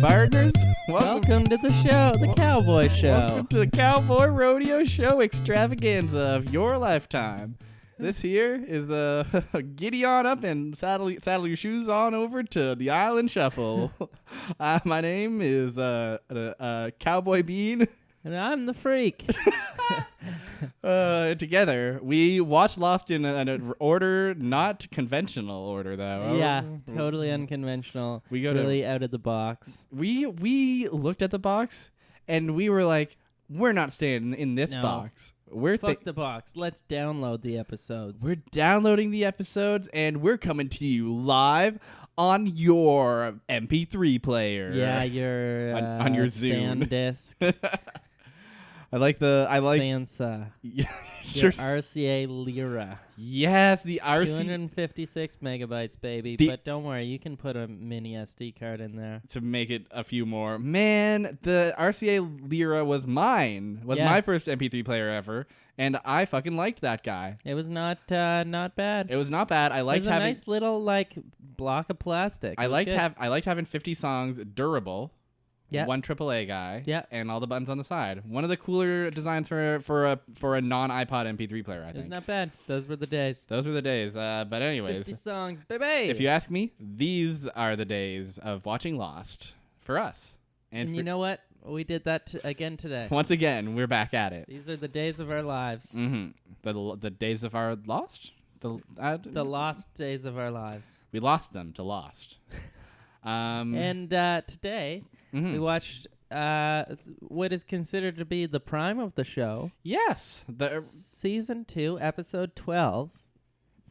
partners. Welcome to the show, the Cowboy Show. Welcome to the Cowboy Rodeo Show extravaganza of your lifetime. This here is giddy on up and saddle your shoes on over to the Island Shuffle. My name is Cowboy Bean. And I'm the freak. Together, we watched Lost in an order, not conventional order, though. Yeah, totally unconventional. We go really out of the box. We looked at the box, and we were like, we're not staying in this box. Fuck the box. Let's download the episodes. We're downloading the episodes, and we're coming to you live on your MP3 player. Yeah, your on your Zune SanDisk. I like Sansa. Your RCA Lyra. Yes, the RCA 256 megabytes, baby. But don't worry, you can put a mini SD card in there to make it a few more. Man, the RCA Lyra was mine. My first MP3 player ever, and I fucking liked that guy. It was not bad. It was not bad. I liked having a nice little block of plastic. I liked having 50 songs durable. Yeah. One AAA guy. Yeah. And all the buttons on the side. One of the cooler designs for a non-iPod MP3 player, I think. It's not bad. Those were the days. But anyways. 50 songs, baby. If you ask me, these are the days of watching Lost for us. And you know what? We did that again today. Once again, we're back at it. These are the days of our lives. Mm-hmm. The days of our Lost? The lost days of our lives. We lost them to Lost. And today, we watched what is considered to be the prime of the show. Yes. Season 2, Episode 12,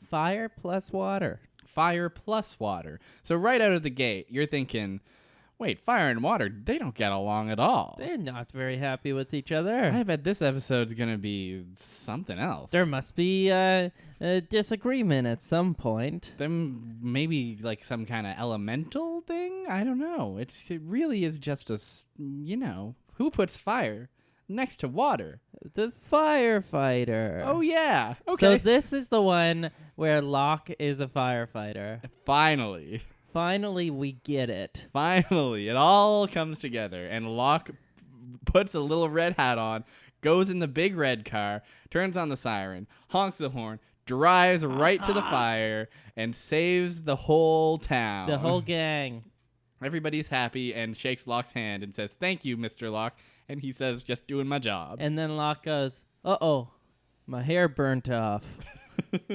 Fire Plus Water. Fire Plus Water. So right out of the gate, you're thinking, wait, fire and water, they don't get along at all. They're not very happy with each other. I bet this episode's going to be something else. There must be a disagreement at some point. Then maybe like some kind of elemental thing? I don't know. It really is just who puts fire next to water? The firefighter. Oh, yeah. Okay. So this is the one where Locke is a firefighter. Finally, we get it. Finally, it all comes together, and Locke puts a little red hat on, goes in the big red car, turns on the siren, honks the horn, drives right to the fire, and saves the whole town. The whole gang. Everybody's happy and shakes Locke's hand and says, "Thank you, Mr. Locke." And he says, "Just doing my job." And then Locke goes, "Uh-oh, my hair burnt off."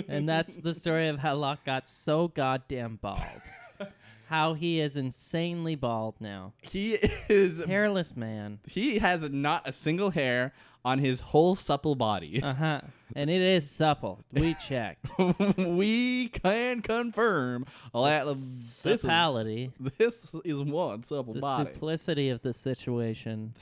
And that's the story of how Locke got so goddamn bald. How he is insanely bald now. He is hairless man. He has not a single hair on his whole supple body. And it is supple. We checked. We can confirm suppality. This is one supple body. The simplicity of the situation.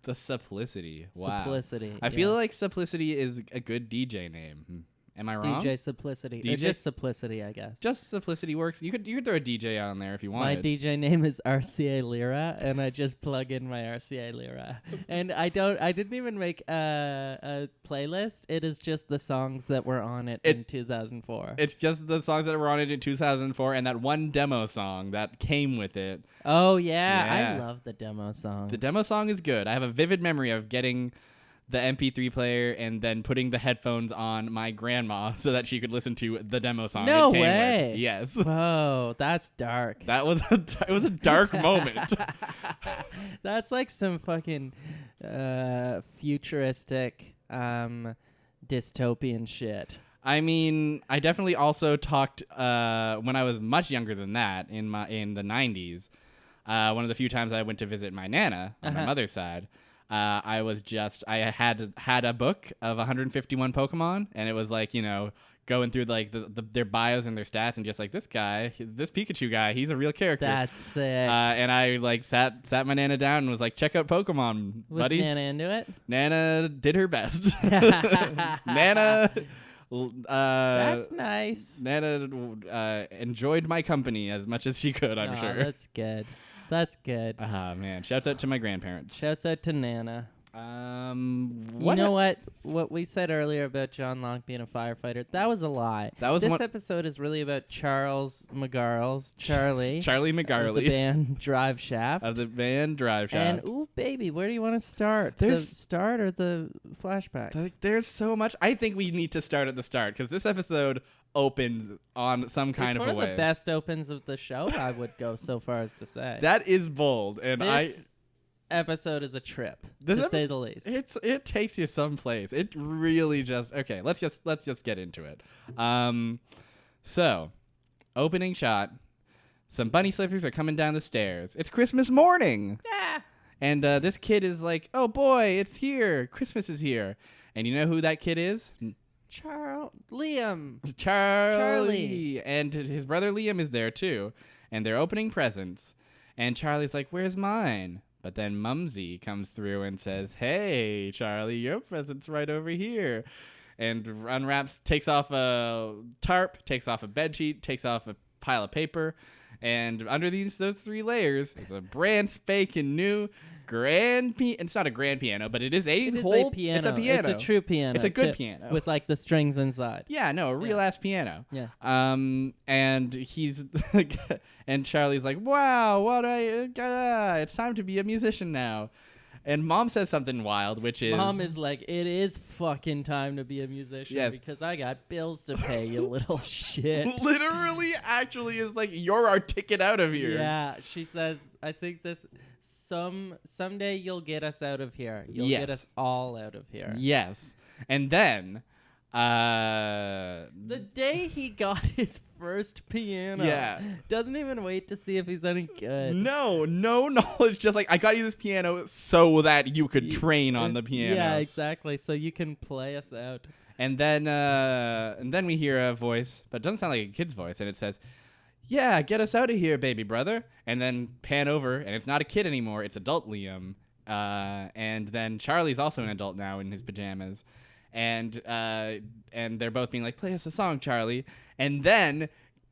The simplicity. Wow. Simplicity. I feel like Simplicity is a good DJ name. Am I wrong? DJ Simplicity. Or just Simplicity, I guess. Just Simplicity works. You could throw a DJ on there if you wanted. My DJ name is RCA Lyra, and I just plug in my RCA Lyra. And I didn't even make a playlist. It is just the songs that were on it in 2004. It's just the songs that were on it in 2004 and that one demo song that came with it. Oh, yeah. I love the demo songs. The demo song is good. I have a vivid memory of getting the MP3 player and then putting the headphones on my grandma so that she could listen to the demo song. No way. Yes. Whoa, that's dark. It was a dark moment. That's like some fucking futuristic dystopian shit. I mean, I definitely also talked when I was much younger than that in the 90s. One of the few times I went to visit my Nana on my mother's side. I had a book of 151 Pokemon, and it was like, going through like their bios and their stats, and just like this Pikachu guy, he's a real character. That's sick. And I like sat my Nana down and was like, check out Pokemon, buddy. Was Nana into it? Nana did her best. Nana. That's nice. Nana enjoyed my company as much as she could, I'm sure. That's good. That's good. Man. Shouts out to my grandparents. Shouts out to Nana. What? You know what? What we said earlier about John Locke being a firefighter, that was a lie. That was this episode is really about Charlie Charlie of the McGarley band Drive Shaft. of the band Drive Shaft. And ooh, baby, where do you want to start? There's- the start or the flashbacks? There's so much. I think we need to start at the start because this episode opens on some kind it's of one a of way. the best opens of the show. I would go so far as to say That is bold, and this episode is a trip, This to say the least. it takes you someplace. It really just okay. Let's just get into it. So, opening shot. Some bunny slippers are coming down the stairs. It's Christmas morning. Yeah. And this kid is like, "Oh boy, it's here! Christmas is here!" And you know who that kid is? Liam. Charlie. And his brother Liam is there too. And they're opening presents. And Charlie's like, "Where's mine?" But then Mumsy comes through and says, "Hey, Charlie, your present's right over here." And unwraps, takes off a tarp, takes off a bedsheet, takes off a pile of paper. And under those 3 layers is a brand spanking new grand piano. It's not a grand piano, but it is a whole piano. It's a piano. It's a true piano. It's a good too, piano. with like the strings inside. Yeah, no, a real ass piano. Yeah. And he's and Charlie's like, "Wow, it's time to be a musician now." And Mom says something wild, which is Mom is like, "It is fucking time to be a musician because I got bills to pay, you little shit." literally actually is like, "You're our ticket out of here." Yeah, she says, "I think this someday you'll get us out of here. You'll Yes. get us all out of here." Yes. And then the day he got his first piano, Yeah. doesn't even wait to see if he's any good. no knowledge, just like, "I got you this piano so that you could train on the piano." Yeah, exactly. So you can play us out. And then we hear a voice, but it doesn't sound like a kid's voice, and it says, "Yeah, get us out of here, baby brother." And then pan over, and it's not a kid anymore; it's adult Liam. And then Charlie's also an adult now in his pajamas, and they're both being like, "Play us a song, Charlie." And then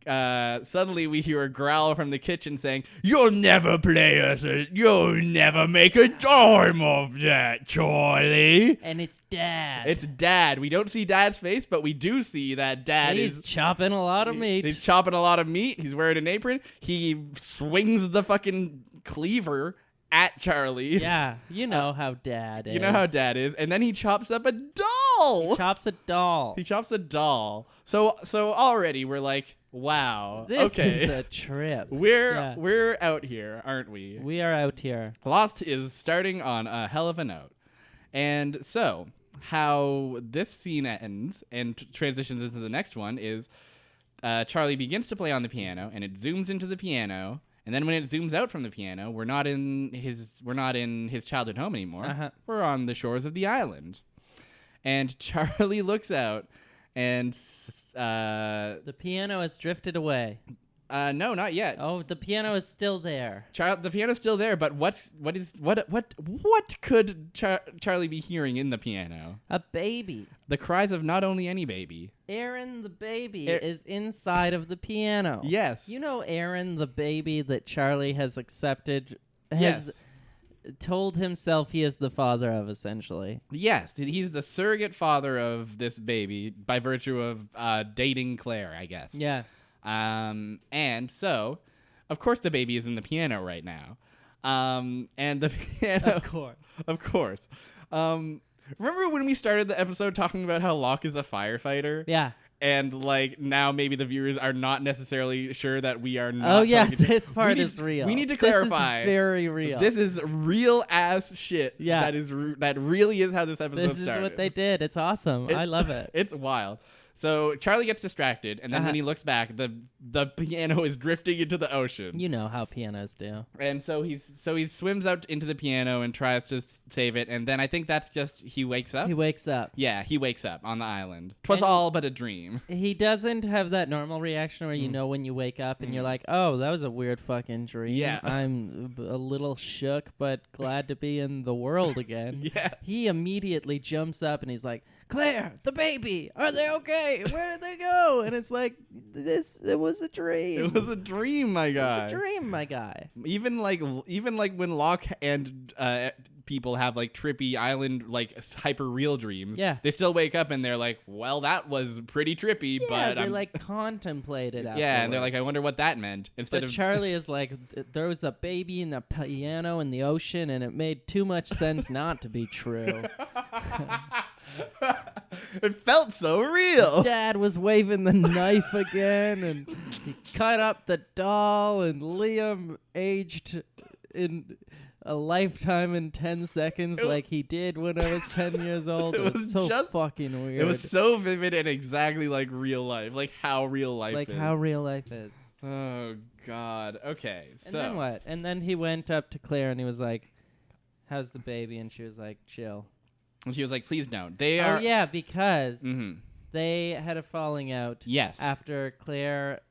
suddenly we hear a growl from the kitchen saying, "You'll never play us. You'll never make a dime of that, Charlie." And it's Dad. It's Dad. We don't see Dad's face, but we do see that Dad He's is chopping a lot of meat. He's chopping a lot of meat. He's wearing an apron. He swings the fucking cleaver at Charlie. Yeah, you know how Dad is. You know how Dad is. And then he chops up a doll. Chops a doll. He chops a doll. So already we're like, wow. This okay. is a trip. We're out here, aren't we? We are out here. Lost is starting on a hell of a note. And so, how this scene ends and transitions into the next one is Charlie begins to play on the piano, and it zooms into the piano, and then when it zooms out from the piano, we're not in his childhood home anymore. Uh-huh. We're on the shores of the island. And Charlie looks out, and The piano has drifted away. no, not yet. Oh, the piano is still there. The piano's still there, but what could Charlie be hearing in the piano? A baby. The cries of not only any baby. Aaron the baby is inside of the piano. Yes. You know Aaron the baby that Charlie has accepted, has Yes. told himself he is the father of, essentially. Yes, he's the surrogate father of this baby by virtue of dating Claire, I guess. Yeah. And so, of course, the baby is in the piano right now. And the piano, of course. Remember when we started the episode talking about how Locke is a firefighter? Yeah. And like now maybe the viewers are not necessarily sure that we are not. Oh yeah, talking this part is real. We need to clarify. This is very real. This is real ass shit. Yeah. That really is how this episode started. This is what they did. It's awesome. I love it. It's wild. So Charlie gets distracted, and then when he looks back, the piano is drifting into the ocean. You know how pianos do. And so he swims out into the piano and tries to save it, and then I think that's just he wakes up. He wakes up. Yeah, he wakes up on the island. 'Twas all but a dream. He doesn't have that normal reaction where you know when you wake up and you're like, oh, that was a weird fucking dream. Yeah. I'm a little shook, but glad to be in the world again. Yeah. He immediately jumps up and he's like, Claire, the baby, are they okay? Where did they go? And it's like, it was a dream. It was a dream, my guy. It was a dream, my guy. Even like when Locke and people have like trippy island like hyper real dreams. Yeah. They still wake up and they're like, well, that was pretty trippy, but they like contemplate it. yeah, and they're like, I wonder what that meant. But Charlie is like, there was a baby in the piano in the ocean, and it made too much sense not to be true. It felt so real. Dad was waving the knife again, and he cut up the doll, and Liam aged in a lifetime in 10 seconds like he did when I was 10 years old. It was so fucking weird. It was so vivid and exactly like real life, like how real life is. Like how real life is. Oh, God. Okay, so. And then what? And then he went up to Claire, and he was like, how's the baby? And she was like, chill. And she was like, please don't. They are. Oh, yeah, because they had a falling out. Yes. After Claire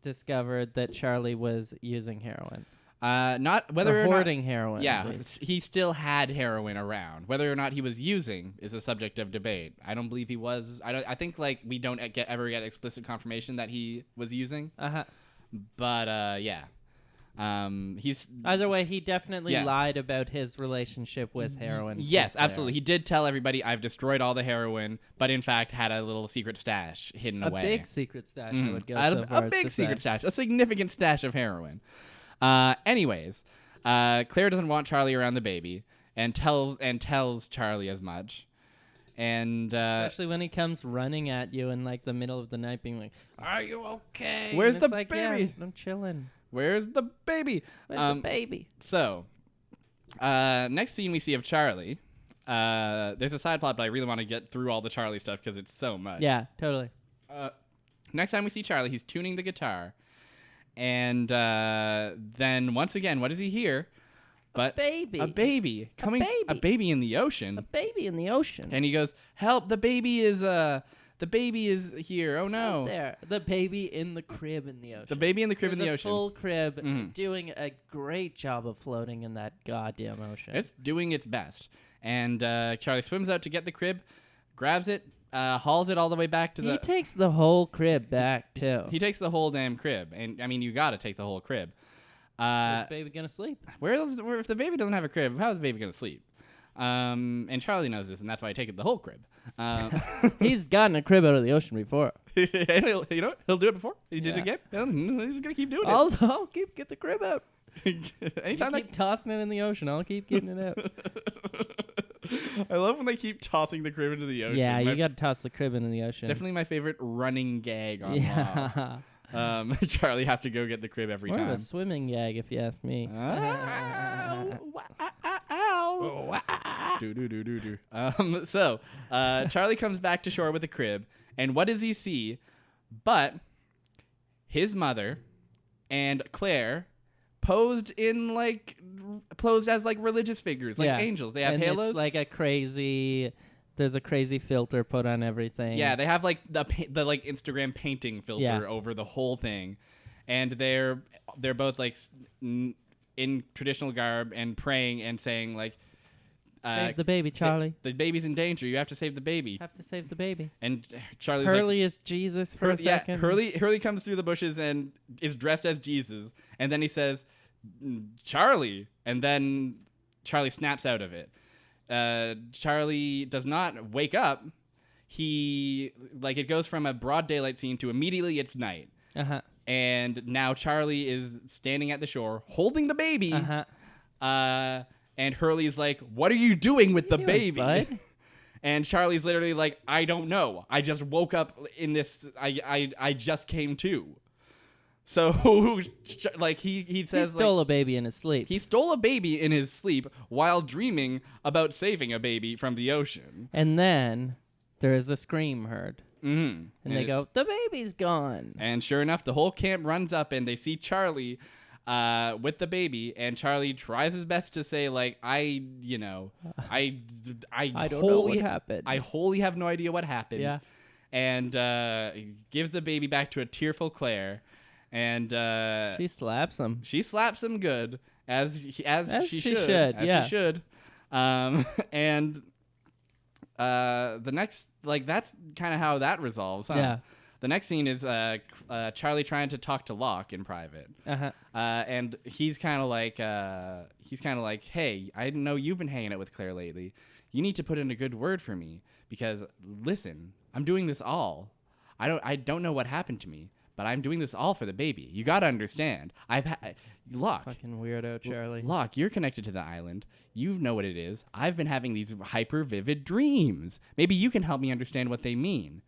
discovered that Charlie was using heroin. Not whether or hoarding not, heroin. Yeah, he still had heroin around. Whether or not he was using is a subject of debate. I don't believe he was. I think like we don't ever get explicit confirmation that he was using. But yeah. He's either way. He definitely lied about his relationship with heroin. Yes, absolutely. He did tell everybody, "I've destroyed all the heroin," but in fact had a little secret stash hidden away. A big secret stash. I would go so far a big secret stash, a significant stash of heroin. Anyways, Claire doesn't want Charlie around the baby, and tells Charlie as much. And especially when he comes running at you in like the middle of the night, being like, "Are you okay? Where's the like, baby? Yeah, I'm chilling. Where's the baby? Where's the baby?" So, next scene we see of Charlie. There's a side plot, but I really want to get through all the Charlie stuff because it's so much. Yeah, totally. Next time we see Charlie, he's tuning the guitar. And then once again, what does he hear? But a baby. A baby coming. A baby in the ocean. A baby in the ocean. And he goes, "Help! The baby is here. Oh no!" There, the baby in the crib in the ocean. The baby in the crib in the ocean. Full crib, doing a great job of floating in that goddamn ocean. It's doing its best. And Charlie swims out to get the crib, grabs it. Hauls it all the way back to He takes the whole crib back, too. He takes the whole damn crib. And, I mean, you got to take the whole crib. Where's the baby going to sleep? If the baby doesn't have a crib, how is the baby going to sleep? And Charlie knows this, and that's why he takes the whole crib. He's gotten a crib out of the ocean before. And he'll do it before. He did it again. He's going to keep doing it. I'll get the crib out. Anytime keep tossing it in the ocean, I'll keep getting it out. I love when they keep tossing the crib into the ocean. Yeah, you got to toss the crib into the ocean. Definitely my favorite running gag on Lost. Charlie have to go get the crib every time. More of a swimming gag, if you ask me. So, Charlie comes back to shore with the crib, and what does he see? But his mother and Claire posed as like religious figures, like angels. They have halos. It's like there's a crazy filter put on everything. Yeah, they have like the like Instagram painting filter over the whole thing, and they're both like in traditional garb and praying and saying like, save the baby, Charlie. The baby's in danger. You have to save the baby. Have to save the baby. And Charlie's Hurley is Jesus for a second. Hurley comes through the bushes and is dressed as Jesus, and then he says, "Charlie," and then Charlie snaps out of it. Charlie does not wake up. It goes from a broad daylight scene to immediately it's night. And now Charlie is standing at the shore holding the baby. And Hurley's like, "What are you doing with the baby?" Bud? And Charlie's literally like, "I don't know. I just woke up in this. I just came to." So, like, he says, he stole a baby in his sleep. He stole a baby in his sleep while dreaming about saving a baby from the ocean. And then there is a scream heard. Mm-hmm. And they go, "The baby's gone." And sure enough, the whole camp runs up and they see Charlie with the baby. And Charlie tries his best to say, like, I don't know what happened. I wholly have no idea what happened. Yeah. And gives the baby back to a tearful Claire. And she slaps him. She slaps him good, as she should. Yeah. She should. And the next, like, that's kind of how that resolves, huh? Yeah. The next scene is Charlie trying to talk to Locke in private, and he's kind of like, hey, I know you've been hanging out with Claire lately. You need to put in a good word for me because listen, I'm doing this all. I don't know what happened to me, but I'm doing this all for the baby. You gotta understand. Locke. Fucking weirdo, Charlie. Locke, you're connected to the island. You know what it is. I've been having these hyper vivid dreams. Maybe you can help me understand what they mean.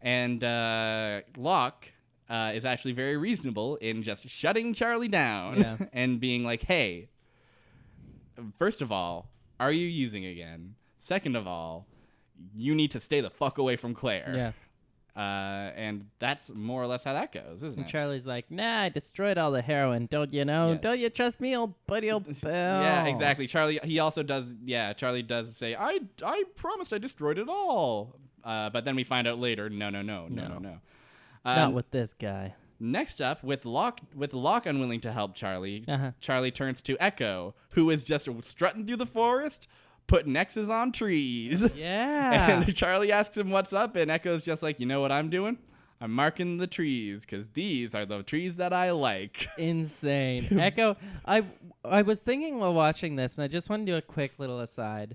And Locke is actually very reasonable in just shutting Charlie down and being like, hey, first of all, are you using again? Second of all, you need to stay the fuck away from Claire. Yeah. And that's more or less how that goes, isn't and it? Charlie's like, nah, I destroyed all the heroin. Don't you know? Yes. Don't you trust me, old buddy, old Bill? Yeah, exactly. Charlie, he also does, Charlie does say, I promised I destroyed it all. But then we find out later, no. Not with this guy. Next up, with Locke unwilling to help Charlie, Charlie turns to Echo, who is just strutting through the forest, putting X's on trees. Yeah. And Charlie asks him what's up, and Echo's just like, you know what I'm doing? I'm marking the trees, because these are the trees that I like. Insane. Echo, I was thinking while watching this, and I just want to do a quick little aside.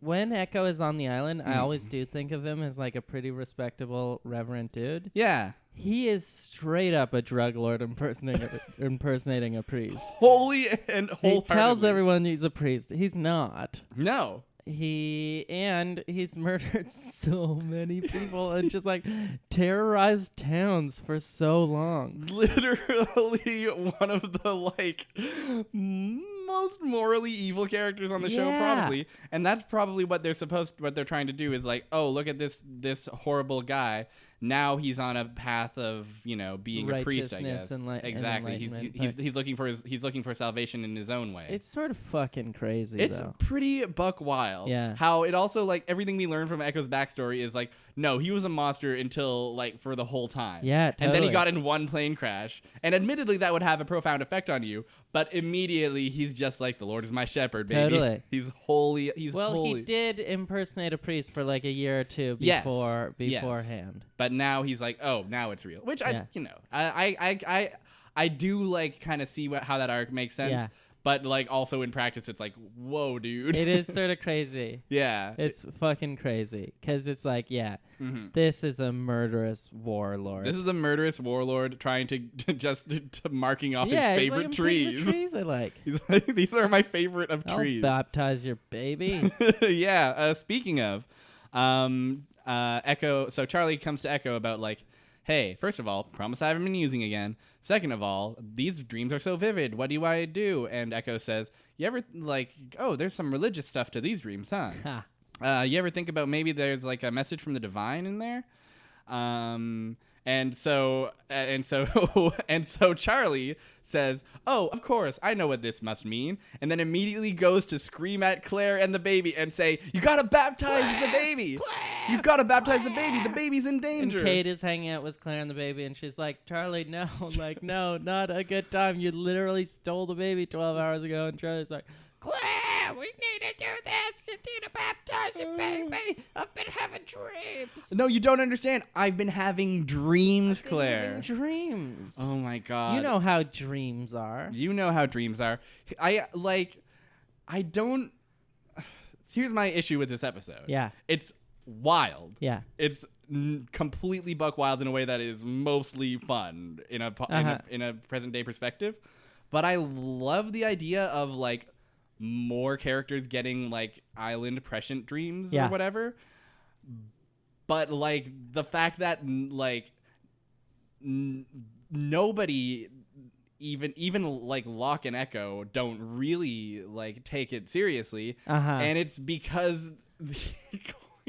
When Echo is on the island, I always do think of him as like a pretty respectable, reverent dude. Yeah. He is straight up a drug lord impersonating a priest. Holy and wholeheartedly. He tells everyone he's a priest. He's not. No. He's murdered so many people and just like terrorized towns for so long. Literally one of the most morally evil characters on the show, probably. And that's probably what they're trying to do is like, oh, look at this horrible guy. Now he's on a path of, being a priest, I guess. Exactly. He's looking for salvation in his own way. It's sort of fucking crazy. It's pretty buck wild. Yeah. How it also like everything we learn from Echo's backstory is like, no, he was a monster until like for the whole time. Yeah, totally. And then he got in one plane crash. And admittedly that would have a profound effect on you, but immediately he's just like, the Lord is my shepherd, baby. Totally. He's holy. He did impersonate a priest for like a year or two beforehand. Yes. But now he's like, oh, now it's real. Which I do like kind of see how that arc makes sense. Yeah. But like also in practice, it's like, whoa, dude. It is sort of crazy. Yeah. It's fucking crazy. Because it's like, this is a murderous warlord. This is a murderous warlord trying to marking off his favorite trees. The trees I like. He's like, these are my favorite of trees. I'll baptize your baby. Yeah. Speaking of, Echo. So Charlie comes to Echo about like, hey, first of all, promise I haven't been using again. Second of all, these dreams are so vivid. What do I do? And Echo says, you ever like, oh, there's some religious stuff to these dreams, huh? You ever think about maybe there's like a message from the divine in there? And so Charlie says, oh, of course, I know what this must mean. And then immediately goes to scream at Claire and the baby and say, you got to baptize the baby. You've got to baptize the baby. The baby's in danger. And Kate is hanging out with Claire and the baby, and she's like, Charlie, no. Like, no, not a good time. You literally stole the baby 12 hours ago. And Charlie's like, Claire, we need to do this. You need to baptize the baby. I've been having dreams. No, you don't understand. I've been having dreams, Claire. Dreams. Oh, my God. You know how dreams are. You know how dreams are. I don't... Here's my issue with this episode. Yeah. It's wild. Yeah. It's completely buck wild in a way that is mostly fun in a present day perspective. But I love the idea of like more characters getting like island prescient dreams or whatever. But like the fact that like nobody even like Locke and Echo don't really like take it seriously. And it's because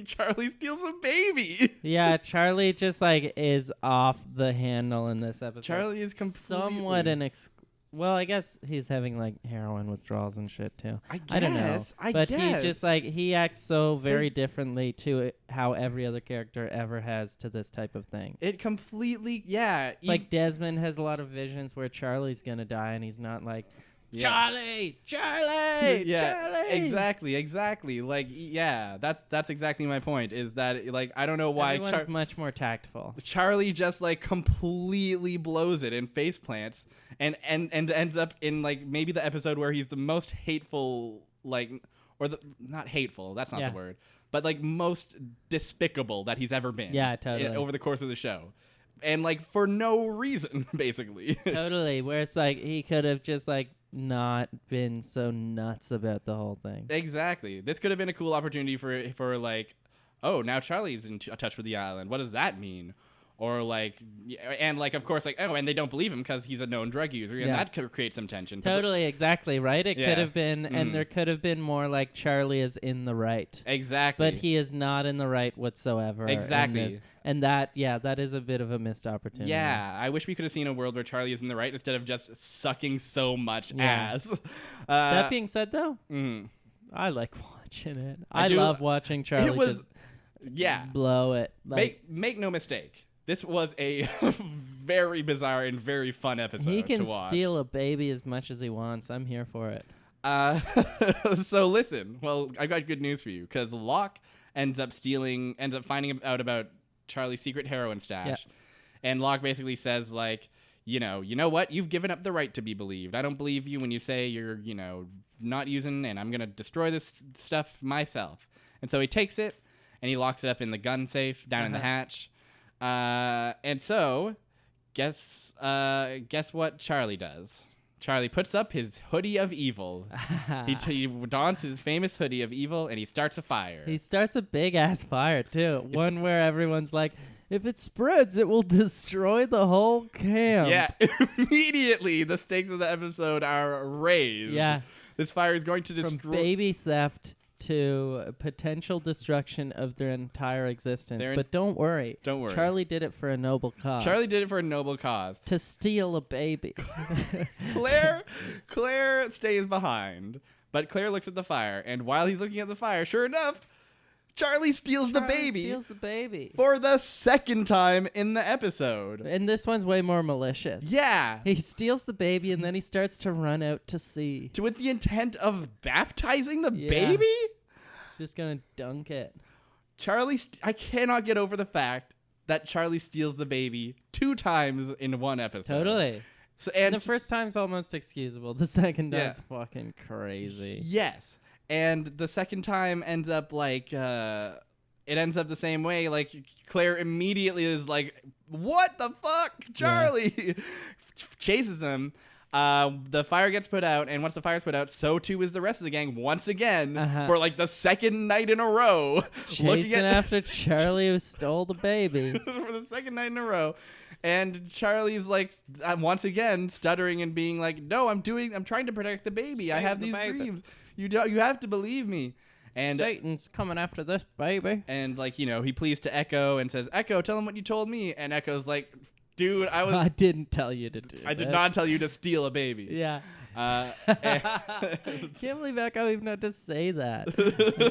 Charlie steals a baby. Yeah, Charlie just like is off the handle in this episode. Charlie is completely somewhat well, I guess he's having like heroin withdrawals and shit too. I don't know. But he just like he acts so very differently to how every other character ever has to this type of thing. It completely, Like Desmond has a lot of visions where Charlie's gonna die, and he's not like Charlie. Yeah, Charlie. exactly. Like, yeah, that's exactly my point. Is that like I don't know why Everyone's much more tactful. Charlie just like completely blows it and face plants and ends up in like maybe the episode where he's the most hateful, like, or the not hateful. That's not the word, but like most despicable that he's ever been. Yeah, totally. Over the course of the show. And like for no reason, basically. Totally, where it's like he could have just like not been so nuts about the whole thing. Exactly. This could have been a cool opportunity for like, oh, now Charlie's in touch with the island. What does that mean? Or like, and like, of course, like, oh, and they don't believe him because he's a known drug user, and that could create some tension. Totally, exactly, right? It could have been, and there could have been more like Charlie is in the right. Exactly. But he is not in the right whatsoever. Exactly. And that is a bit of a missed opportunity. Yeah, I wish we could have seen a world where Charlie is in the right instead of just sucking so much ass. That being said, though, I like watching it. I do love watching Charlie just blow it. Like, make no mistake. This was a very bizarre and very fun episode. He can to watch. steal a baby as much as he wants. I'm here for it. So listen. Well, I got good news for you because Locke ends up finding out about Charlie's secret heroin stash, and Locke basically says like, you know what? You've given up the right to be believed. I don't believe you when you say you're, not using, and I'm gonna destroy this stuff myself. And so he takes it and he locks it up in the gun safe down in the hatch. And so, guess what Charlie does? Charlie puts up his hoodie of evil. he dons his famous hoodie of evil, and he starts a fire. He starts a big-ass fire, too. One where everyone's like, if it spreads, it will destroy the whole camp. Yeah, immediately the stakes of the episode are raised. Yeah. This fire is going to destroy... From baby theft to potential destruction of their entire existence. But don't worry. Charlie did it for a noble cause. To steal a baby. Claire stays behind. But Claire looks at the fire, and while he's looking at the fire, sure enough, Charlie steals the baby. For the second time in the episode. And this one's way more malicious. Yeah. He steals the baby and then he starts to run out to sea. With the intent of baptizing the baby? He's just going to dunk it. I cannot get over the fact that Charlie steals the baby 2 times in one episode. Totally. And the first time's almost excusable. The second time's fucking crazy. Yes. And the second time ends up like, it ends up the same way. Like, Claire immediately is like, what the fuck, Charlie? Yeah. Chases him. The fire gets put out, and once the fire's put out, so too is the rest of the gang once again for like the second night in a row. Chasing after Charlie who stole the baby. For the second night in a row. And Charlie's like, once again, stuttering and being like, no, I'm trying to protect the baby. I have these dreams. You have to believe me. And Satan's coming after this baby. And like, he pleads to Echo and says, Echo, tell him what you told me. And Echo's like, dude, I didn't tell you to do I did not tell you to steal a baby. Yeah. Can't believe Echo even had to say that.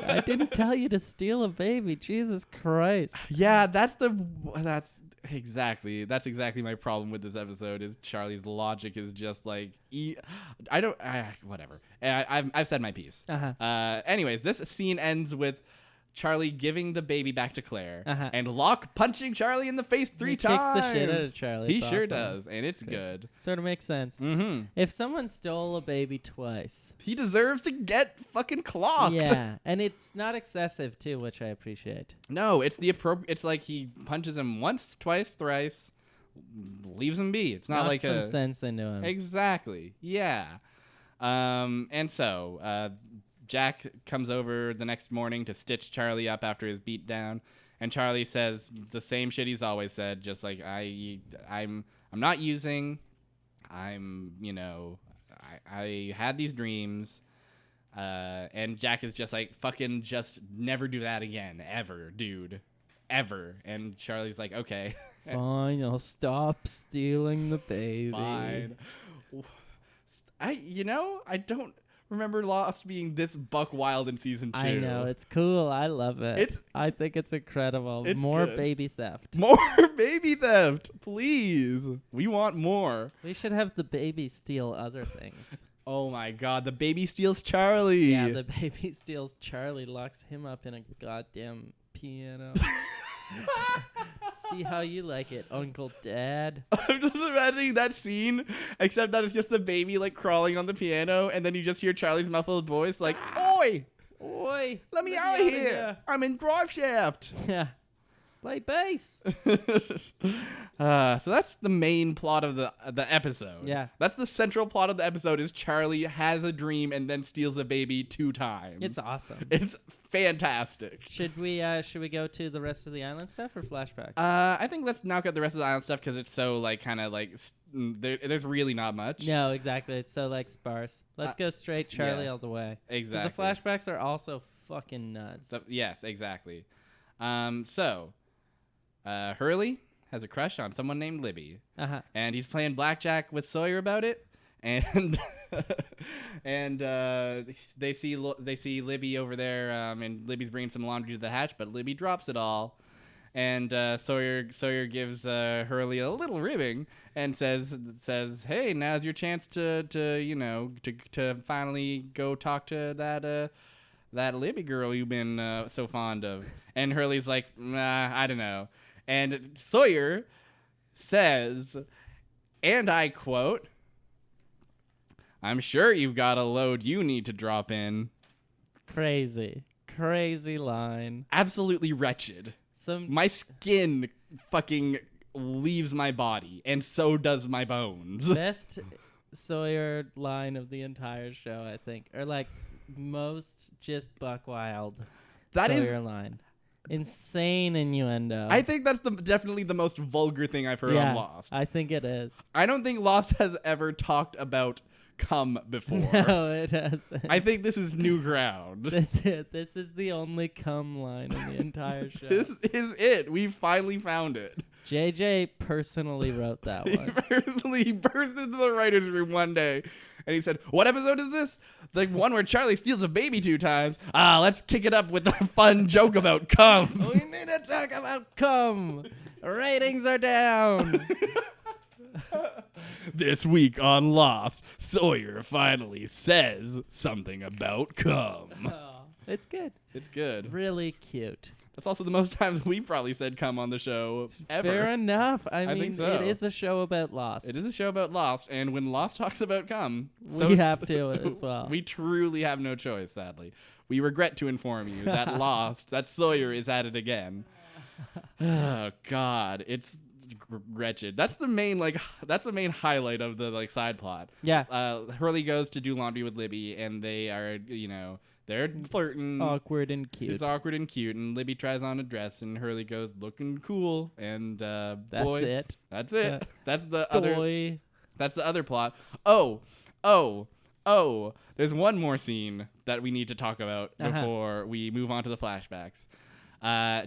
I didn't tell you to steal a baby. Jesus Christ. Yeah, that's exactly my problem with this episode. Is Charlie's logic is just like whatever. I've said my piece. Anyways, this scene ends with Charlie giving the baby back to Claire and Locke punching Charlie in the face 3 times. Kicks the shit out of Charlie. He sure does, and it's good. Sort of makes sense. Mm-hmm. If someone stole a baby twice, he deserves to get fucking clocked. Yeah, and it's not excessive too, which I appreciate. No, it's the appropriate. It's like he punches him once, twice, thrice, leaves him be. It's not like some sense into him. Exactly. Yeah. And so Jack comes over the next morning to stitch Charlie up after his beat down, and Charlie says the same shit he's always said, just like I'm not using. I had these dreams, and Jack is just like, fucking just never do that again, ever, dude, ever. And Charlie's like, okay. Fine, I'll stop stealing the baby. Fine. I don't remember Lost being this buck wild in season 2. I know, it's cool. I love it. I think it's incredible. It's more good. Baby theft. More baby theft, please. We want more. We should have the baby steal other things. Oh my God, the baby steals Charlie. Yeah, the baby steals Charlie, locks him up in a goddamn piano. See how you like it, Uncle Dad. I'm just imagining that scene, except that it's just the baby like crawling on the piano, and then you just hear Charlie's muffled voice like, "Oi, Oi, let me out of here! I'm in drive shaft." Yeah, play bass. So that's the main plot of the episode. Yeah, that's the central plot of the episode. Is Charlie has a dream and then steals a baby 2 times. it's awesome. It's fantastic. Should we go to the rest of the island stuff or flashbacks? I think let's knock out the rest of the island stuff because it's so like kind of like there's really not much. No, exactly. It's so like sparse. Let's go straight Charlie all the way. Exactly. The flashbacks are also fucking nuts. Yes, exactly. So Hurley has a crush on someone named Libby, and he's playing blackjack with Sawyer about it, and and they see Libby over there, and Libby's bringing some laundry to the hatch, but Libby drops it all, and Sawyer gives Hurley a little ribbing and says, "Hey, now's your chance to finally go talk to that Libby girl you've been so fond of." And Hurley's like, "Nah, I don't know." And Sawyer says, and I quote, "I'm sure you've got a load you need to drop in." Crazy line. Absolutely wretched. My skin fucking leaves my body, and so does my bones. Best Sawyer line of the entire show, I think. Or like most just buck wild Sawyer line. Insane innuendo. I think that's definitely the most vulgar thing I've heard on Lost. I think it is. I don't think Lost has ever talked about cum before. No, it hasn't. I think this is new ground. That's it. This is the only cum line in the entire show. This is it. We finally found it. JJ personally wrote that one. He burst into the writer's room one day and he said, "What episode is this? The one where Charlie steals a baby 2 times. Let's kick it up with a fun joke about cum." We need to talk about cum. Ratings are down. This week on Lost, Sawyer finally says something about cum. Oh, it's good. It's good. Really cute. That's also the most times we've probably said cum on the show ever. Fair enough. I mean, think so. It is a show about Lost. It is a show about Lost, and when Lost talks about cum, we have to as well. We truly have no choice, sadly. We regret to inform you that Lost, that Sawyer is at it again. Oh, God. It's wretched. That's the main highlight of the side plot. Yeah. Hurley goes to do laundry with Libby, and they are, they're flirting. Awkward and cute. It's awkward and cute, and Libby tries on a dress, and Hurley goes looking cool, and that's it. That's it. That's the other. That's the other plot. Oh! There's one more scene that we need to talk about before we move on to the flashbacks.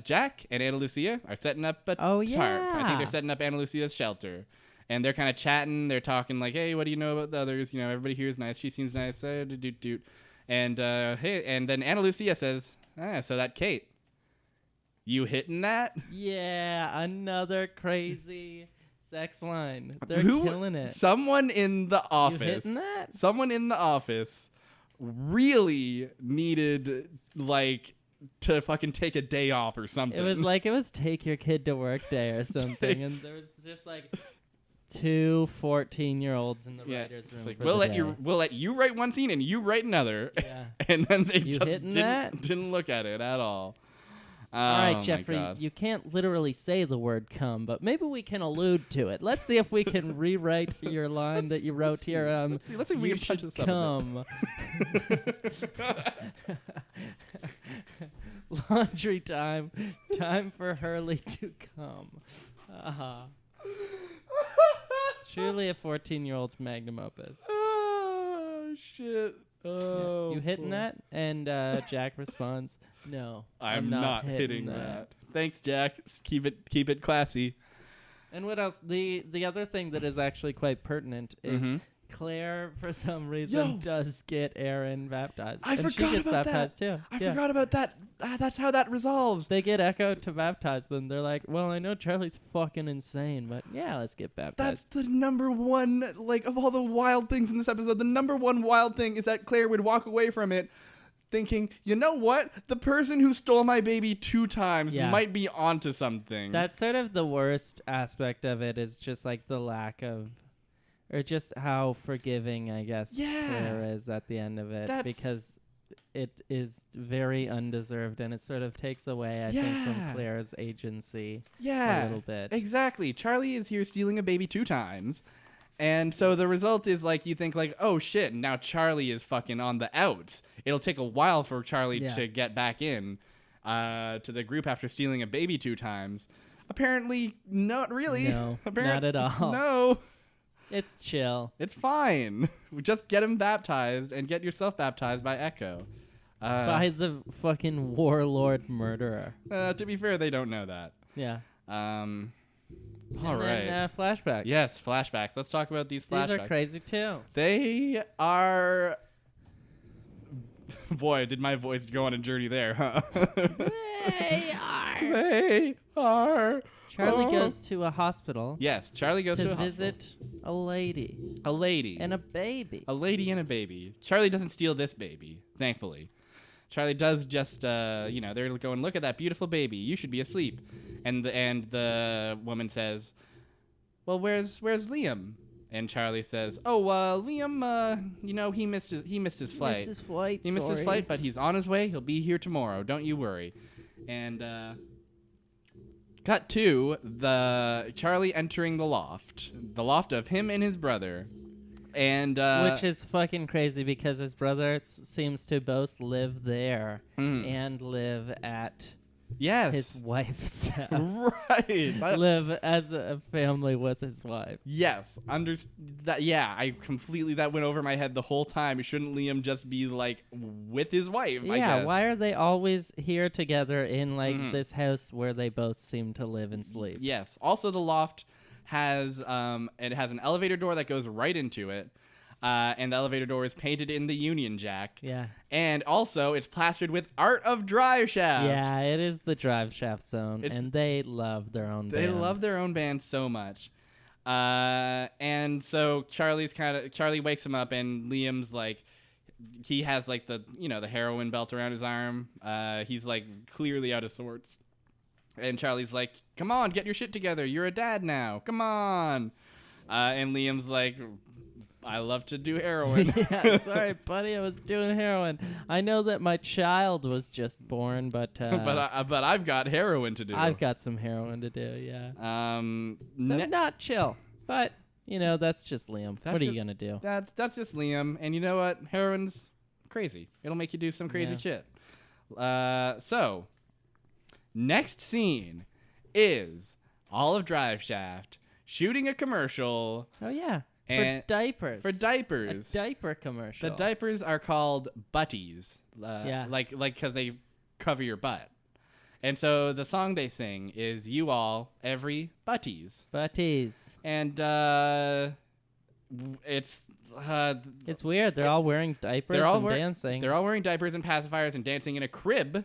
Jack and Ana Lucia are setting up a tarp. I think they're setting up Ana Lucia's shelter. And they're kind of chatting. They're talking like, "Hey, what do you know about the others? Everybody here is nice. She seems nice." And hey, and then Ana Lucia says, "So that Kate, you hitting that?" Yeah, another crazy sex line. They're killing it. Someone in the office. You hitting that? Someone in the office really needed to fucking take a day off or something. It was take your kid to work day or something, and there was just 2 14-year-olds in the writer's room. We'll let you write one scene and you write another. Yeah. And then they didn't look at it at all. All right, Jeffrey, you can't literally say the word cum, but maybe we can allude to it. Let's see if we can rewrite your line that you wrote here. Let's see if we can punch this up. Cum. Laundry time. Time for Hurley to come. Truly a 14-year-old's magnum opus. Oh, shit. Oh, you hitting that? And Jack responds, "No, I'm not hitting that." Thanks, Jack. Keep it classy. And what else? The other thing that is actually quite pertinent is Claire, for some reason, does get Aaron baptized. I forgot she gets about baptized that. too. I forgot about that. That's how that resolves. They get Echo to baptize them. They're like, well, I know Charlie's fucking insane, but yeah, let's get baptized. That's the number one, like, of all the wild things in this episode, the number one wild thing is that Claire would walk away from it thinking, you know what? The person who stole my baby 2 times might be onto something. That's sort of the worst aspect of it, is just like the lack of, or just how forgiving, I guess, Claire is at the end of it, because it is very undeserved, and it sort of takes away, I think, from Claire's agency a little bit. Exactly. Charlie is here stealing a baby 2 times. And so the result is, like, you think, like, oh, shit, now Charlie is fucking on the outs. It'll take a while for Charlie to get back in to the group after stealing a baby 2 times. Apparently, not really. No, not at all. No. It's chill. It's fine. Just get him baptized and get yourself baptized by Echo. By the fucking warlord murderer. To be fair, they don't know that. Yeah. All right. Then, flashbacks. Yes, flashbacks. Let's talk about these flashbacks. These are crazy too. They are. Boy, did my voice go on a journey there, huh? They are. They are. Charlie goes to a hospital. Yes, Charlie goes to a visit a lady. A lady. And a baby. A lady and a baby. Charlie doesn't steal this baby, thankfully. Charlie does just, they're going, look at that beautiful baby. You should be asleep. And the woman says, well, where's Liam? And Charlie says, oh, Liam, he missed his flight. He missed his flight, but he's on his way. He'll be here tomorrow. Don't you worry. And cut to Charlie entering the loft of him and his brother. And which is fucking crazy because his brother seems to both live there and live at his wife's house. Right. Live as a family with his wife. Yes. I completely, that went over my head the whole time. Shouldn't Liam just be like with his wife? Yeah, I guess. Why are they always here together in like this house where they both seem to live and sleep? Yes. Also, the loft has an elevator door that goes right into it. And the elevator door is painted in the Union Jack. Yeah. And also, it's plastered with art of drive shaft. Yeah, it is the drive shaft zone, and they love their own band. They love their own band so much. And so Charlie wakes him up, and Liam's like, he has like the heroin belt around his arm. He's like clearly out of sorts. And Charlie's like, come on, get your shit together. You're a dad now. Come on. And Liam's like, I love to do heroin. Yeah, sorry, buddy. I was doing heroin. I know that my child was just born, but but I've got heroin to do. I've got some heroin to do. Yeah. Not chill, but that's just Liam. What are you gonna do? That's just Liam, and you know what? Heroin's crazy. It'll make you do some crazy shit. So next scene is Olive Drive Shaft shooting a commercial. Oh yeah. For diapers. For diapers. A diaper commercial. The diapers are called butties. Like because they cover your butt. And so the song they sing is You All, Every Butties. Butties. And it's weird. They're all wearing diapers and dancing. They're all wearing diapers and pacifiers and dancing in a crib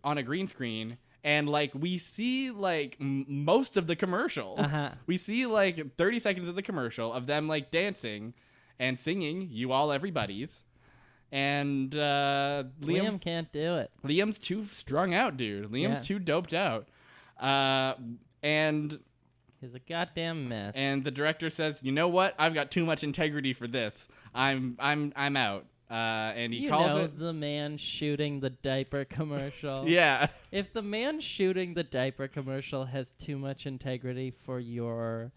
on a green screen. And, like, we see, like, most of the commercial. Uh-huh. We see, like, 30 seconds of the commercial of them, like, dancing and singing You All Everybody's. And Liam can't do it. Liam's too strung out, dude. Liam's too doped out. And he's a goddamn mess. And the director says, you know what? I've got too much integrity for this. I'm out. And he calls it the man shooting the diaper commercial. Yeah. If the man shooting the diaper commercial has too much integrity for your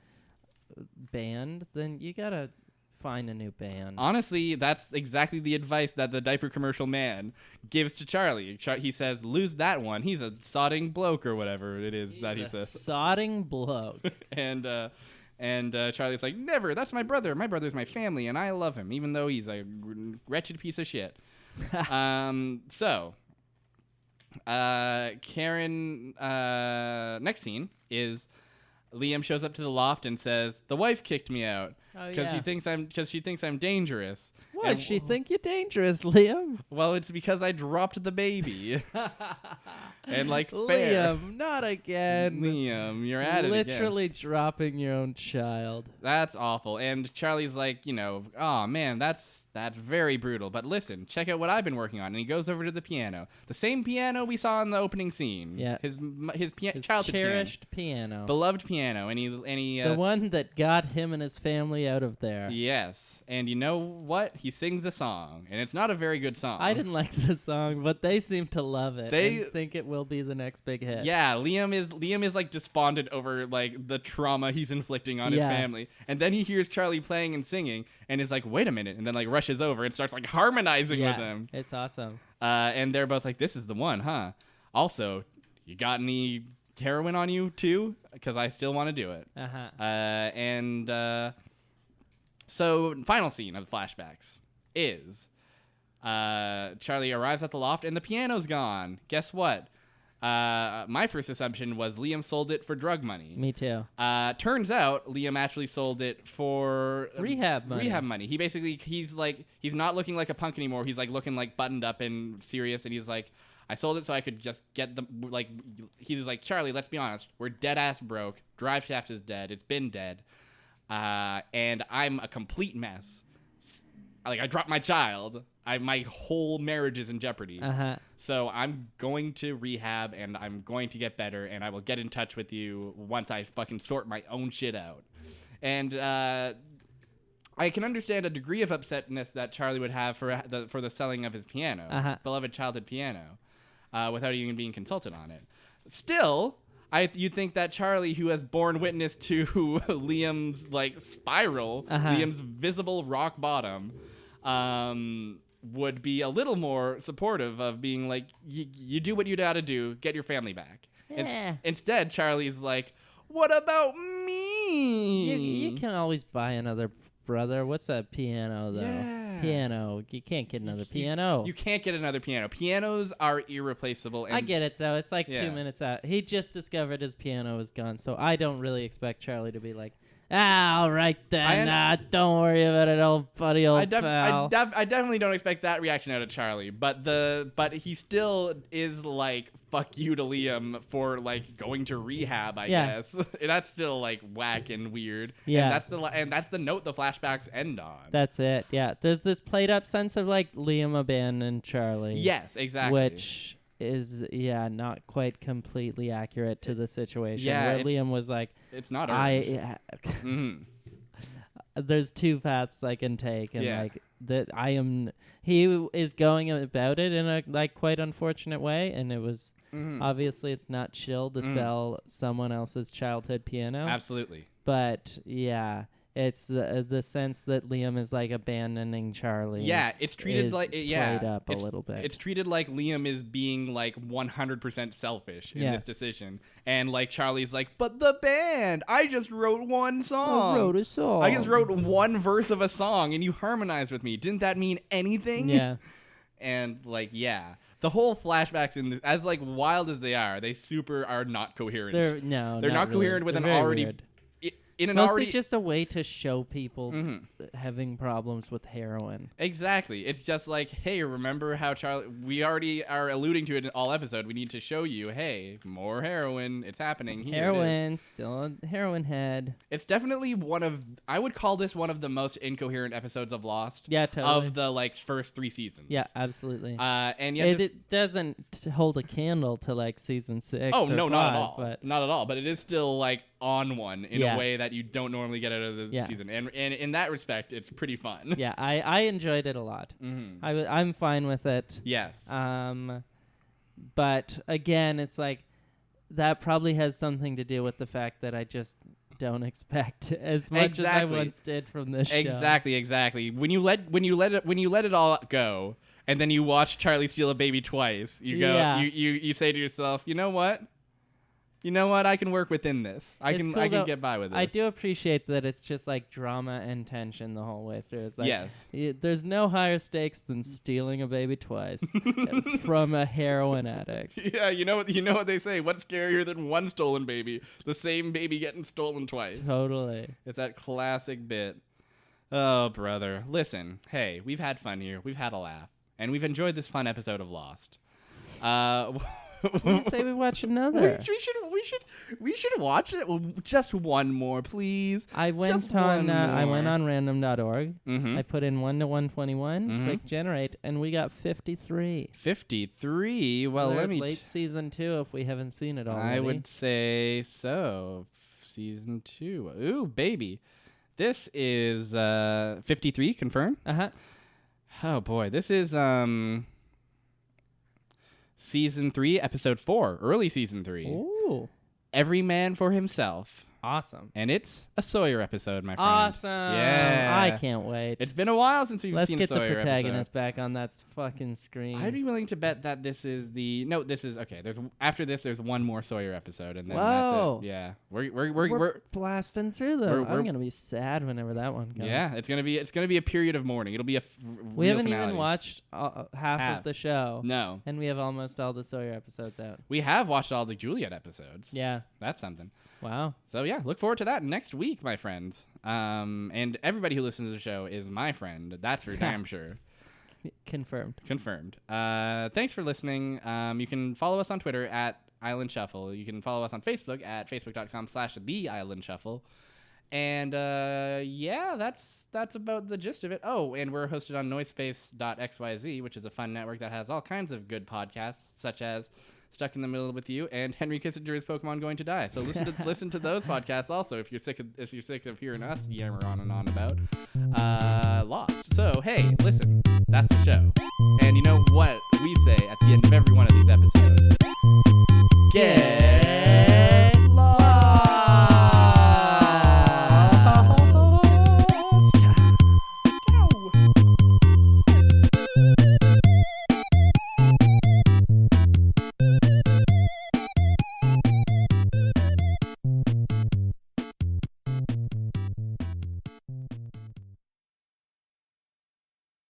band, then you gotta find a new band. Honestly, that's exactly the advice that the diaper commercial man gives to Charlie. He says, lose that one. He's a sodding bloke or whatever it is he says. Sodding bloke. And Charlie's like, never. That's my brother. My brother's my family, and I love him, even though he's a wretched piece of shit. So, Karen, next scene is Liam shows up to the loft and says, "The wife kicked me out because she thinks I'm dangerous." Why does she think you're dangerous, Liam? Well, it's because I dropped the baby. And fair. Liam, not again. Liam, you're at it again. Literally dropping your own child. That's awful. And Charlie's like, oh man, that's very brutal. But listen, check out what I've been working on. And he goes over to the piano, the same piano we saw in the opening scene. Yeah, his childhood cherished piano, beloved piano, and he the one that got him and his family out of there. Yes, and you know what? He sings a song, and it's not a very good song. I didn't like the song, but they seem to love it. They think it will be the next big hit. Yeah, Liam is like despondent over like the trauma he's inflicting on his family, and then he hears Charlie playing and singing, and is like, "Wait a minute!" and then like rushes over and starts like harmonizing with him. It's awesome. And they're both like, "This is the one, huh?" Also, you got any heroin on you too? Because I still want to do it. So final scene of the flashbacks is Charlie arrives at the loft and the piano's gone. Guess what? My first assumption was Liam sold it for drug money. Me too. Turns out Liam actually sold it for rehab money. Rehab money. He's not looking like a punk anymore. He's like looking like buttoned up and serious, and he's like, I sold it so I could just get the he was like, Charlie, let's be honest, we're dead ass broke. Drive shaft is dead. It's been dead. And I'm a complete mess. Like, I dropped my child. My whole marriage is in jeopardy. So I'm going to rehab and I'm going to get better, and I will get in touch with you once I fucking sort my own shit out. And I can understand a degree of upsetness that Charlie would have for the selling of his piano, beloved childhood piano, without even being consulted on it. Still, you'd think that Charlie, who has borne witness to Liam's spiral, Liam's visible rock bottom, would be a little more supportive of being like, you do what you gotta do, get your family back. Instead, Charlie's like, what about me? You can always buy another brother. What's that piano, though? Yeah. Piano. You can't get another piano. You can't get another piano. Pianos are irreplaceable. And I get it, though. It's 2 minutes out. He just discovered his piano was gone, so I don't really expect Charlie to be like, all right then, don't worry about it, old buddy, pal. I definitely don't expect that reaction out of Charlie, but he still is like, fuck you to Liam for going to rehab, I guess. That's still whack and weird. Yeah. And that's the note the flashbacks end on. That's it. Yeah. There's this played up sense of Liam abandoned Charlie. Yes, exactly. Which is not quite completely accurate to the situation. Yeah, where Liam was like, it's not there's two paths I can take, and he is going about it in a quite unfortunate way, and it was obviously it's not chill to sell someone else's childhood piano. Absolutely. But it's the sense that Liam is abandoning Charlie. Yeah, it's treated played up a little bit. It's treated like Liam is being 100% selfish in this decision, and Charlie's like, but the band, I just wrote one song. I wrote a song. I just wrote one verse of a song, and you harmonized with me. Didn't that mean anything? Yeah. And the whole flashbacks in this, as wild as they are, they super are not coherent. They're not coherent with an already. Weird. In an mostly already just a way to show people having problems with heroin. Exactly. It's just hey, remember how Charlie... We already are alluding to it in all episode. We need to show you, hey, more heroin. It's happening. Here heroin, it is. still a heroin head. It's definitely I would call this one of the most incoherent episodes of Lost. Yeah, totally. Of the first 3 seasons. Yeah, absolutely. And yet it doesn't hold a candle to season 6. Oh, or no, 5, not at all. But not at all. But it is still on one in a way that you don't normally get out of the season, and in that respect, it's pretty fun. Yeah, I enjoyed it a lot. I'm fine with it. Yes. But again, it's that probably has something to do with the fact that I just don't expect as much as I once did from this show. Exactly. When you let it all go, and then you watch Charlie steal a baby twice, you go, you say to yourself, you know what? You know what? I can work within this. I It's can cool, though. get by with this. I do appreciate that it's just like drama and tension the whole way through. It's like, Yes. There's no higher stakes than stealing a baby twice from a heroin addict. Yeah, you know what they say. What's scarier than one stolen baby? The same baby getting stolen twice. Totally. It's that classic bit. Oh, brother. Listen, hey, we've had fun here. We've had a laugh. And we've enjoyed this fun episode of Lost. What do you say we watch another? We should watch it. Just one more, please. I went on random.org. Mm-hmm. I put in 1 to 121, Mhm. click generate, and we got 53. 53. Well, We're let at me. late season 2 if we haven't seen it already. I would say so. Season 2. Ooh, baby. This is 53 confirmed. Uh-huh. Oh boy, this is season 3, episode 4, early season 3. Ooh. Every Man for Himself. Awesome. And it's a Sawyer episode, my friend. Awesome. Yeah. I can't wait. It's been a while since we've Let's seen get a the Sawyer protagonist back on that fucking screen. episode. I'd be willing to bet that this is the... No, this is... Okay, after this, there's one more Sawyer episode, and then Whoa. that's it. Yeah. We're blasting through them. we're- I'm gonna be sad whenever that one comes. Yeah, it's gonna be a period of mourning. It'll be a We real haven't finality. even watched half of the show. No. And we have almost all the Sawyer episodes out. We have watched all the Juliet episodes. Yeah. That's something. Wow. So yeah, look forward to that next week, my friends. And everybody who listens to the show is my friend. That's for damn sure. Confirmed. Confirmed. Thanks for listening. You can follow us on Twitter at Island Shuffle. You can follow us on Facebook at facebook.com/The Island Shuffle. And yeah, that's about the gist of it. Oh, and we're hosted on noisepace.xyz, which is a fun network that has all kinds of good podcasts, such as Stuck in the Middle with You and Henry Kissinger's Pokemon Going to Die. So listen to those podcasts also if you're sick of hearing us yammer on and on about Lost. So hey, listen, that's the show. And you know what we say at the end of every one of these episodes?